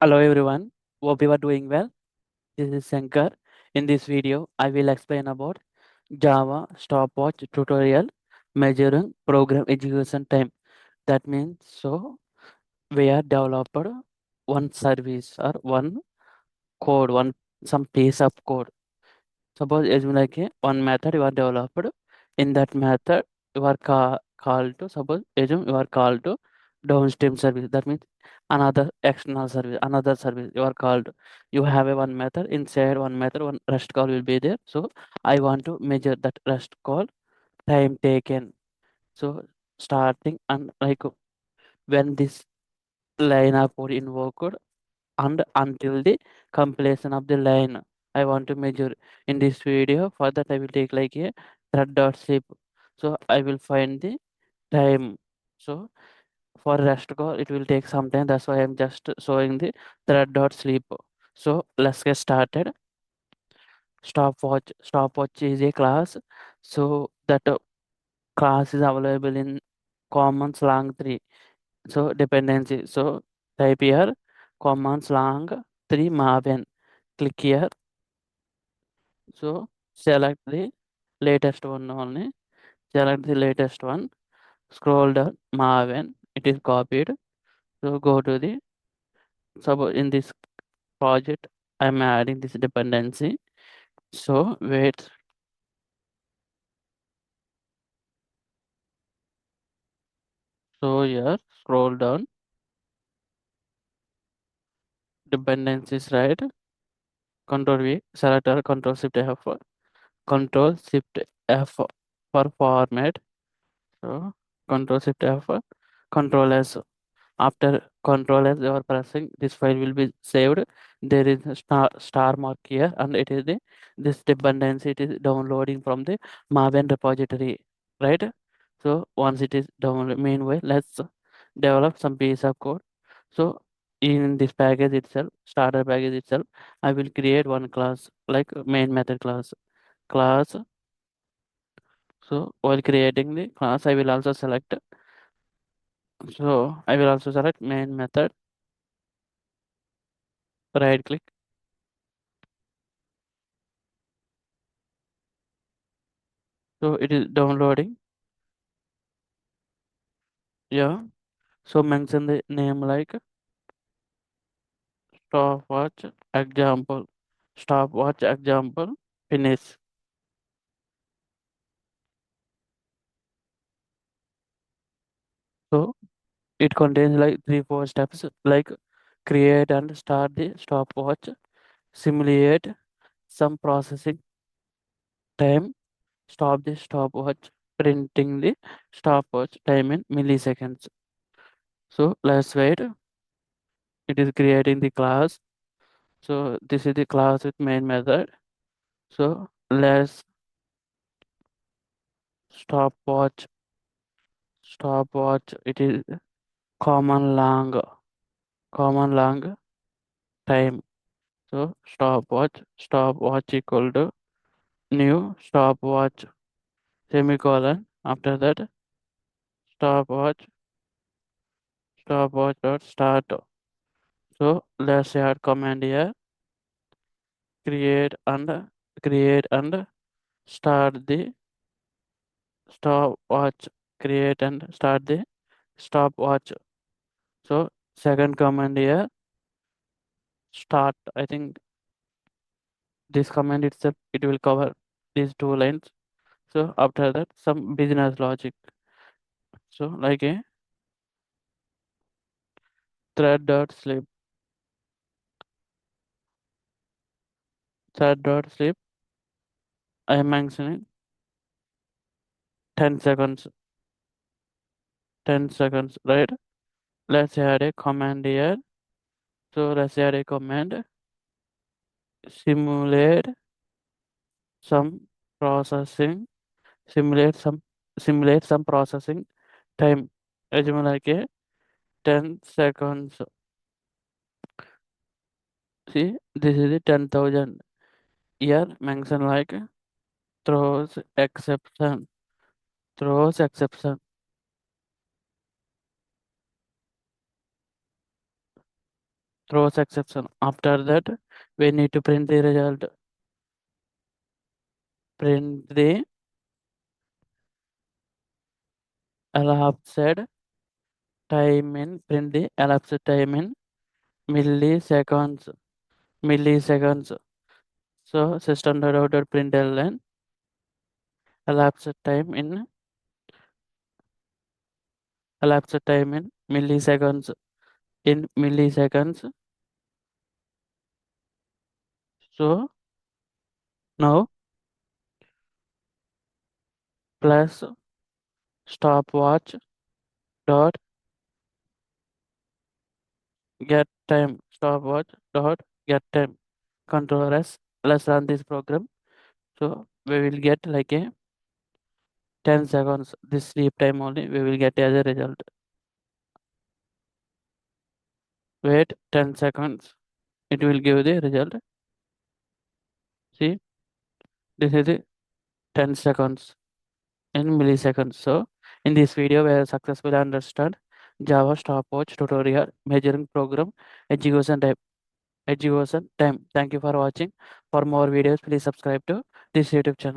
Hello everyone, hope you are doing well. This is Shankar. In this video, I will explain about Java stopwatch tutorial measuring program execution time. That means we are developed one service or one code, one some piece of code. Suppose as like one method you are developed. In that method, you are called to suppose assume you are called to downstream service. That means another external service, another service you are called. You have a one method inside one method, one REST call will be there. So I want to measure that REST call time taken. So starting and like when this line of code invoked and until the completion of the line I want to measure in this video. For that I will take like a thread dot shape. So I will find the time. So for rest call it will take some time, that's why I'm just showing the thread dot sleep. So let's get started. Stopwatch is a class, so that class is available in common slang 3. So dependency, so type here common slang 3 maven. Click here. So select the latest one only. Select the latest one. Scroll down. Maven. It is copied. So go to the suppose in this project. I'm adding this dependency. So wait. So here scroll down. Dependencies right. Control V. Select all. Control Shift F. Control Shift F for format. So Control Shift F. Control S. After control as you are pressing, this file will be saved. There is a star mark here, and it is the this dependency. It is downloading from the Maven repository, right? So once it is downloaded, meanwhile, let's develop some piece of code. So in this package itself, starter package itself, I will create one class like main method class. So while creating the class, I will also select. So I will also select main method. Right click. So it is downloading. Yeah. So mention the name like stopwatch example. Stopwatch example. Finish. So it contains like 3 4 steps like create and start the stopwatch, simulate some processing time, stop the stopwatch, printing the stopwatch time in milliseconds. So let's wait. It is creating the class. So this is the class with main method. So let's stopwatch. Stopwatch. It is common long time. So stopwatch equal to new stopwatch semicolon. After that, stopwatch stopwatch dot start. So let's add command here. Create and create and start the stopwatch. Create and start the stopwatch. So second command here start. I think this command itself it will cover these two lines. So after that, some business logic. So like a thread dot sleep, thread dot sleep. I am mentioning 10 seconds, 10 seconds, right? Let's add a command here. So let's add a command. Simulate some processing. Simulate some simulate some processing time. Assume like a 10 seconds. See, this is the 10,000. Here mention like throws exception. Throws exception. throws exception. After that, we need to print the result. Print the elapsed time in. Print the elapsed time in milliseconds. Milliseconds. So system dot println elapsed time in milliseconds. In milliseconds. So now plus stopwatch dot get time. Stopwatch dot get time. Control S. Let's run this program. So we will get like a 10 seconds. This sleep time only we will get as a result. Wait 10 seconds. It will give the result. See, this is the 10 seconds in milliseconds. So in this video, we have successfully understand Java stopwatch tutorial measuring program execution time. Execution time. Thank you for watching. For more videos, please subscribe to this YouTube channel.